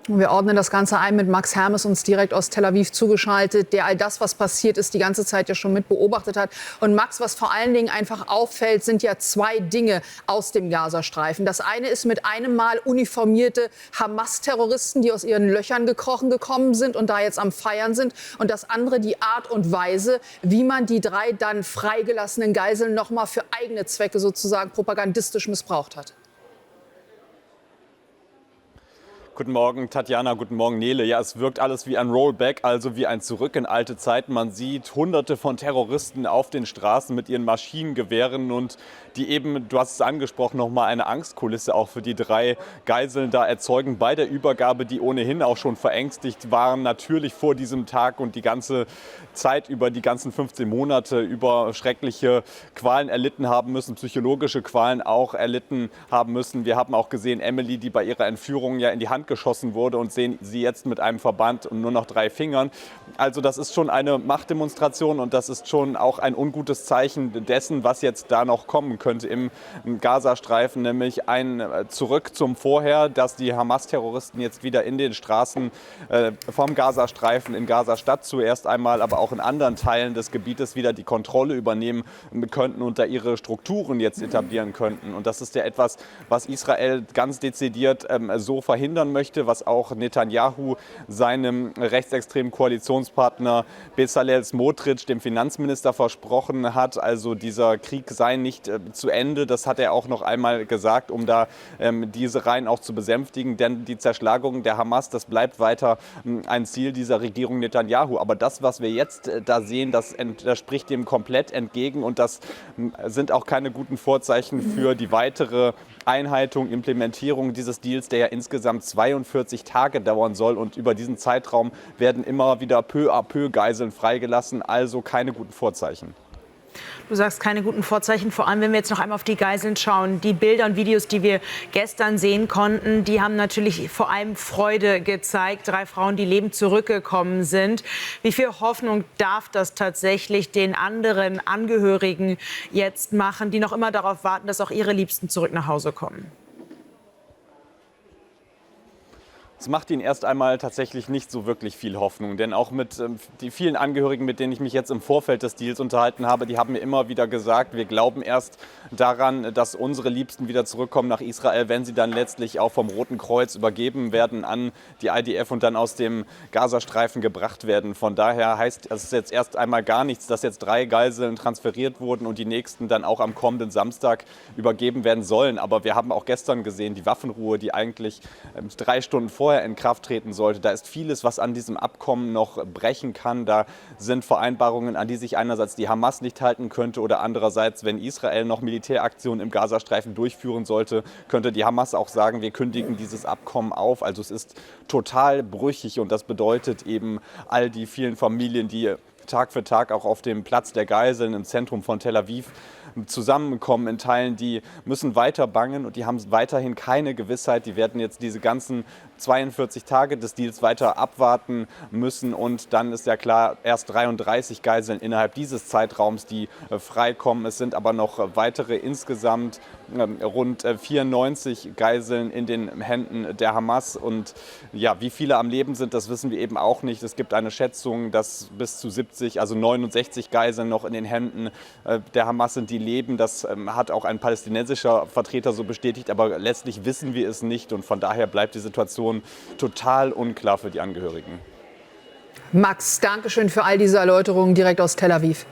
Wir ordnen das Ganze ein mit Max Hermes, uns direkt aus Tel Aviv zugeschaltet, der all das, was passiert ist, die ganze Zeit ja schon mit beobachtet hat. Und Max, was vor allen Dingen einfach auffällt, sind ja zwei Dinge aus dem Gazastreifen. Das eine ist mit einem Mal uniformierte Hamas-Terroristen, die aus ihren Löchern gekrochen gekommen sind und da jetzt am Feiern sind. Und das andere die Art und Weise, wie man die drei dann freigelassenen Geiseln noch mal für eigene Zwecke sozusagen propagandistisch missbraucht hat. Guten Morgen, Tatjana, guten Morgen, Nele. Ja, es wirkt alles wie ein Rollback, also wie ein Zurück in alte Zeiten. Man sieht Hunderte von Terroristen auf den Straßen mit ihren Maschinengewehren und die eben, du hast es angesprochen, nochmal eine Angstkulisse auch für die drei Geiseln da erzeugen bei der Übergabe, die ohnehin auch schon verängstigt waren, natürlich vor diesem Tag und die ganze Zeit über, die ganzen 15 Monate über schreckliche Qualen erlitten haben müssen, psychologische Qualen auch erlitten haben müssen. Wir haben auch gesehen, Emily, die bei ihrer Entführung ja in die Hand geschossen wurde und sehen sie jetzt mit einem Verband und nur noch 3 Fingern. Also das ist schon eine Machtdemonstration und das ist schon auch ein ungutes Zeichen dessen, was jetzt da noch kommen könnte im Gazastreifen, nämlich ein Zurück zum Vorher, dass die Hamas-Terroristen jetzt wieder in den Straßen vom Gazastreifen in Gaza-Stadt zuerst einmal, aber auch in anderen Teilen des Gebietes wieder die Kontrolle übernehmen könnten und da ihre Strukturen jetzt etablieren könnten. Und das ist ja etwas, was Israel ganz dezidiert so verhindern möchte, was auch Netanyahu seinem rechtsextremen Koalitionspartner Bezalel Smotrich, dem Finanzminister, versprochen hat. Also dieser Krieg sei nicht zu Ende. Das hat er auch noch einmal gesagt, um da diese Reihen auch zu besänftigen. Denn die Zerschlagung der Hamas, das bleibt weiter ein Ziel dieser Regierung Netanyahu. Aber das, was wir jetzt da sehen, das spricht dem komplett entgegen. Und das sind auch keine guten Vorzeichen für die weitere Einhaltung, Implementierung dieses Deals, der ja insgesamt 42 Tage dauern soll. Und über diesen Zeitraum werden immer wieder peu à peu Geiseln freigelassen. Also keine guten Vorzeichen. Du sagst keine guten Vorzeichen, vor allem wenn wir jetzt noch einmal auf die Geiseln schauen. Die Bilder und Videos, die wir gestern sehen konnten, die haben natürlich vor allem Freude gezeigt. 3 Frauen, die lebend zurückgekommen sind. Wie viel Hoffnung darf das tatsächlich den anderen Angehörigen jetzt machen, die noch immer darauf warten, dass auch ihre Liebsten zurück nach Hause kommen? Es macht ihnen erst einmal tatsächlich nicht so wirklich viel Hoffnung, denn auch mit die vielen Angehörigen, mit denen ich mich jetzt im Vorfeld des Deals unterhalten habe, die haben mir immer wieder gesagt, wir glauben erst daran, dass unsere Liebsten wieder zurückkommen nach Israel, wenn sie dann letztlich auch vom Roten Kreuz übergeben werden an die IDF und dann aus dem Gazastreifen gebracht werden. Von daher heißt es jetzt erst einmal gar nichts, dass jetzt 3 Geiseln transferiert wurden und die nächsten dann auch am kommenden Samstag übergeben werden sollen. Aber wir haben auch gestern gesehen, die Waffenruhe, die eigentlich 3 Stunden vorher in Kraft treten sollte. Da ist vieles, was an diesem Abkommen noch brechen kann. Da sind Vereinbarungen, an die sich einerseits die Hamas nicht halten könnte oder andererseits, wenn Israel noch Militäraktionen im Gazastreifen durchführen sollte, könnte die Hamas auch sagen, wir kündigen dieses Abkommen auf. Also es ist total brüchig und das bedeutet eben all die vielen Familien, die Tag für Tag auch auf dem Platz der Geiseln im Zentrum von Tel Aviv zusammenkommen in Teilen, die müssen weiter bangen und die haben weiterhin keine Gewissheit. Die werden jetzt diese ganzen 42 Tage des Deals weiter abwarten müssen und dann ist ja klar, erst 33 Geiseln innerhalb dieses Zeitraums, die freikommen. Es sind aber noch weitere insgesamt rund 94 Geiseln in den Händen der Hamas und ja, wie viele am Leben sind, das wissen wir eben auch nicht. Es gibt eine Schätzung, dass bis zu 70, also 69 Geiseln noch in den Händen der Hamas sind, die leben. Das hat auch ein palästinensischer Vertreter so bestätigt, aber letztlich wissen wir es nicht und von daher bleibt die Situation total unklar für die Angehörigen. Max, danke schön für all diese Erläuterungen direkt aus Tel Aviv.